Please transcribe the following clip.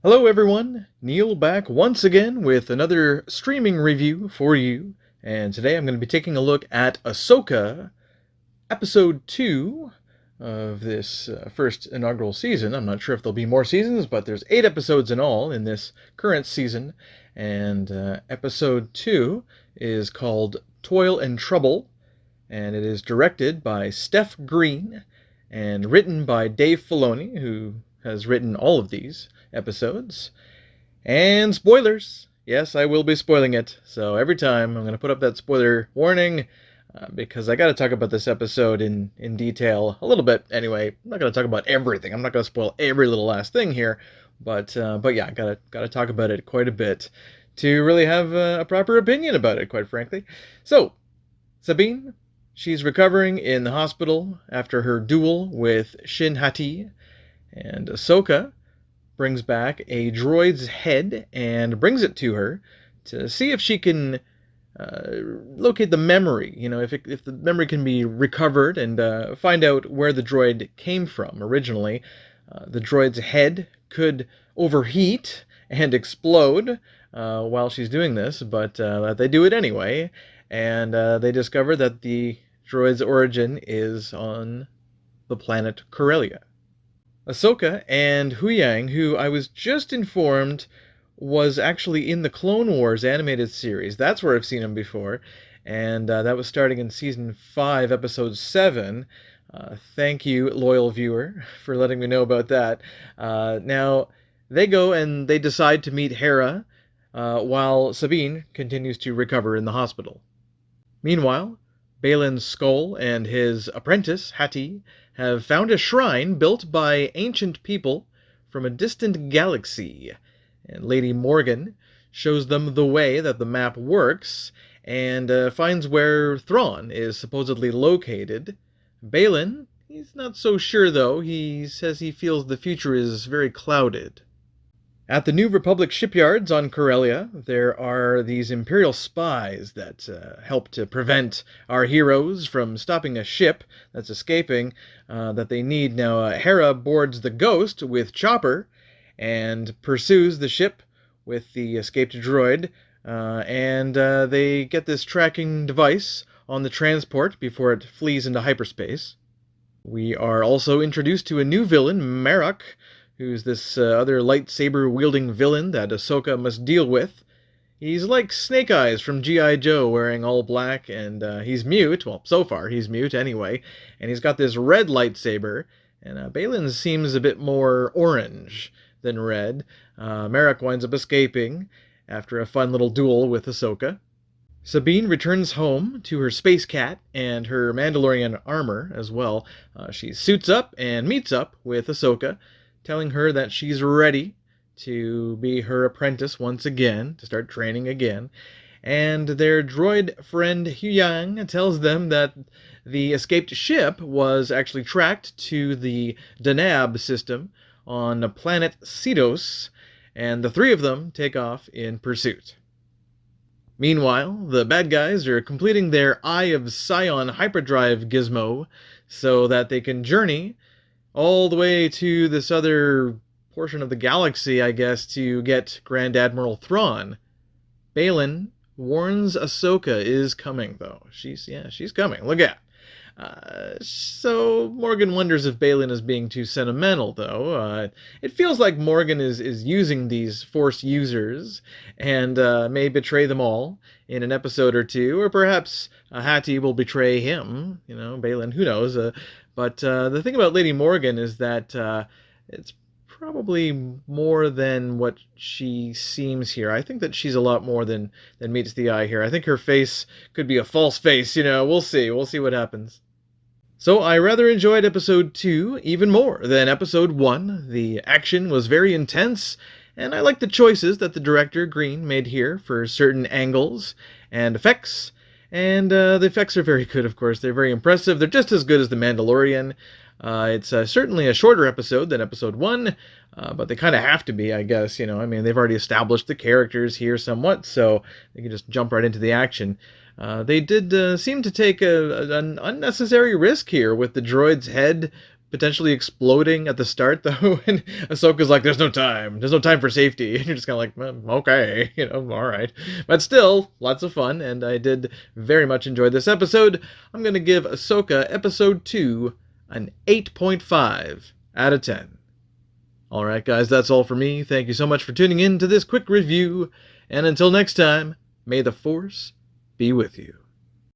Hello everyone, Neil back once again with another streaming review for you, and today I'm going to be taking a look at Ahsoka, episode 2 of this first inaugural season. I'm not sure if there'll be more seasons, but there's 8 episodes in all in this current season, and episode 2 is called Toil and Trouble, and it is directed by Steph Green and written by Dave Filoni, who has written all of these episodes. And spoilers! Yes, I will be spoiling it. So every time I'm going to put up that spoiler warning because I got to talk about this episode in detail a little bit. Anyway, I'm not going to talk about everything. I'm not going to spoil every little last thing here, but yeah, I got to talk about it quite a bit to really have a proper opinion about it, quite frankly. So Sabine, she's recovering in the hospital after her duel with Shin Hati, and Ahsoka brings back a droid's head and brings it to her to see if she can locate the memory. You know, if the memory can be recovered and find out where the droid came from originally. The droid's head could overheat and explode while she's doing this, but they do it anyway, and they discover that the droid's origin is on the planet Corellia. Ahsoka and Huyang, who I was just informed was actually in the Clone Wars animated series. That's where I've seen him before, and that was starting in Season 5, Episode 7. Thank you, loyal viewer, for letting me know about that. Now, they go and they decide to meet Hera while Sabine continues to recover in the hospital. Meanwhile, Balin's Skull and his apprentice, Hati, have found a shrine built by ancient people from a distant galaxy, and Lady Morgan shows them the way that the map works and finds where Thrawn is supposedly located. Balin, he's not so sure though. He says he feels the future is very clouded. At the New Republic shipyards on Corellia, there are these Imperial spies that help to prevent our heroes from stopping a ship that's escaping that they need. Now, Hera boards the Ghost with Chopper and pursues the ship with the escaped droid, and they get this tracking device on the transport before it flees into hyperspace. We are also introduced to a new villain, Marok, who's this other lightsaber-wielding villain that Ahsoka must deal with. He's like Snake Eyes from G.I. Joe, wearing all black, and he's mute. Well, so far he's mute anyway. And he's got this red lightsaber, and Balin seems a bit more orange than red. Marok winds up escaping after a fun little duel with Ahsoka. Sabine returns home to her space cat and her Mandalorian armor as well. She suits up and meets up with Ahsoka, telling her that she's ready to be her apprentice once again, to start training again. And their droid friend Huyang tells them that the escaped ship was actually tracked to the Danab system on the planet Cedos, and the three of them take off in pursuit. Meanwhile, the bad guys are completing their Eye of Sion hyperdrive gizmo so that they can journey all the way to this other portion of the galaxy, I guess, to get Grand Admiral Thrawn. Balin warns Ahsoka is coming, though. She's coming. Look at. So Morgan wonders if Balin is being too sentimental, though. It feels like Morgan is using these Force users and may betray them all in an episode or two, or perhaps Hati will betray him. You know, Balin, who knows? But the thing about Lady Morgan is that it's probably more than what she seems here. I think that she's a lot more than meets the eye here. I think her face could be a false face. You know, we'll see. We'll see what happens. So I rather enjoyed episode 2 even more than episode 1. The action was very intense, and I like the choices that the director, Green, made here for certain angles and effects. And the effects are very good, of course. They're very impressive. They're just as good as The Mandalorian. It's certainly a shorter episode than episode 1, but they kind of have to be, I guess. You know, I mean, they've already established the characters here somewhat, so they can just jump right into the action. They did seem to take an unnecessary risk here with the droid's head potentially exploding at the start, though, and Ahsoka's like, there's no time for safety, and you're just kind of like, okay, all right. But still, lots of fun, and I did very much enjoy this episode. I'm going to give Ahsoka Episode 2 an 8.5 out of 10. Alright guys, that's all for me. Thank you so much for tuning in to this quick review, and until next time, may the Force be with you.